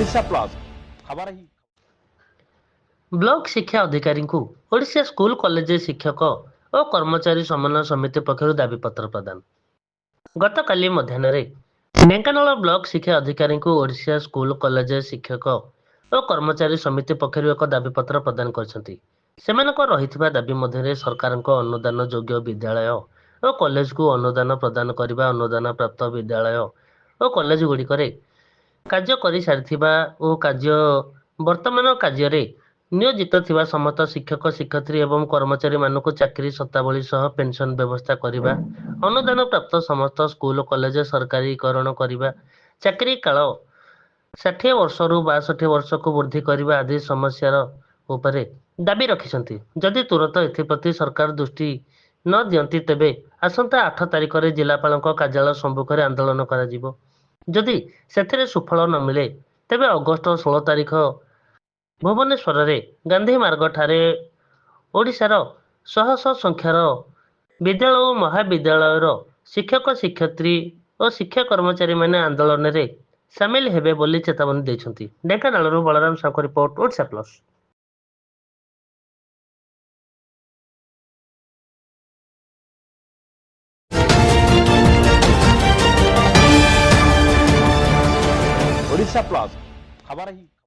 Odisha Plus खबर ही block शिक्षा अधिकारी को ओडिशा स्कूल कॉलेज शिक्षक और कर्मचारी समन्वय समिति पक्षर दाबीपत्र प्रदान गतकाली मध्याह्न ढेंकानाल ब्लॉक शिक्षा अधिकारी को ओडिशा स्कूल कॉलेज शिक्षक और कर्मचारी समिति पक्षर एक दाबीपत्र प्रदान कर दाबी मध्य सरकार अनुदान योग्य विद्यालय और कॉलेज को अनुदान प्रदान करने अनुदान प्राप्त विद्यालय और कॉलेज गुड़िक कार्य कर सारी और कार्य वर्तमान कार्य नियोजित थिबा समस्त शिक्षक शिक्षयित्री एवं कर्मचारी मानक चाकरी शतावली सह पेंशन व्यवस्था करने अनुदान प्राप्त समस्त स्कूल कॉलेज सरकारीकरण करने चाकरी काल 60 वर्षरू 62 वर्ष को वृद्धि करने आदि समस्यार उपरे दाबी रखिछन्ति। जदि तुरंत एप्रति सरकार दृष्टि न दियंती तेबे आसंता 8 तारिख में जिलापालक कार्यालय सम्मुख में आंदोलन करा जदि से सुफल न मिले तेबे अगस्ट 16 तारिख भुवनेश्वर गांधी मार्ग ठारे ओडिशार शह शह संख्यार विद्यालय और महाविद्यालयर शिक्षक शिक्षयित्री और शिक्षा कर्मचारी माने आंदोलन में सामिल हेबे बोली चेतावनी देछन्ति। ढेंकानालରୁ Balaram Sahu report Odisha Plus. Odisha Plus खबर ही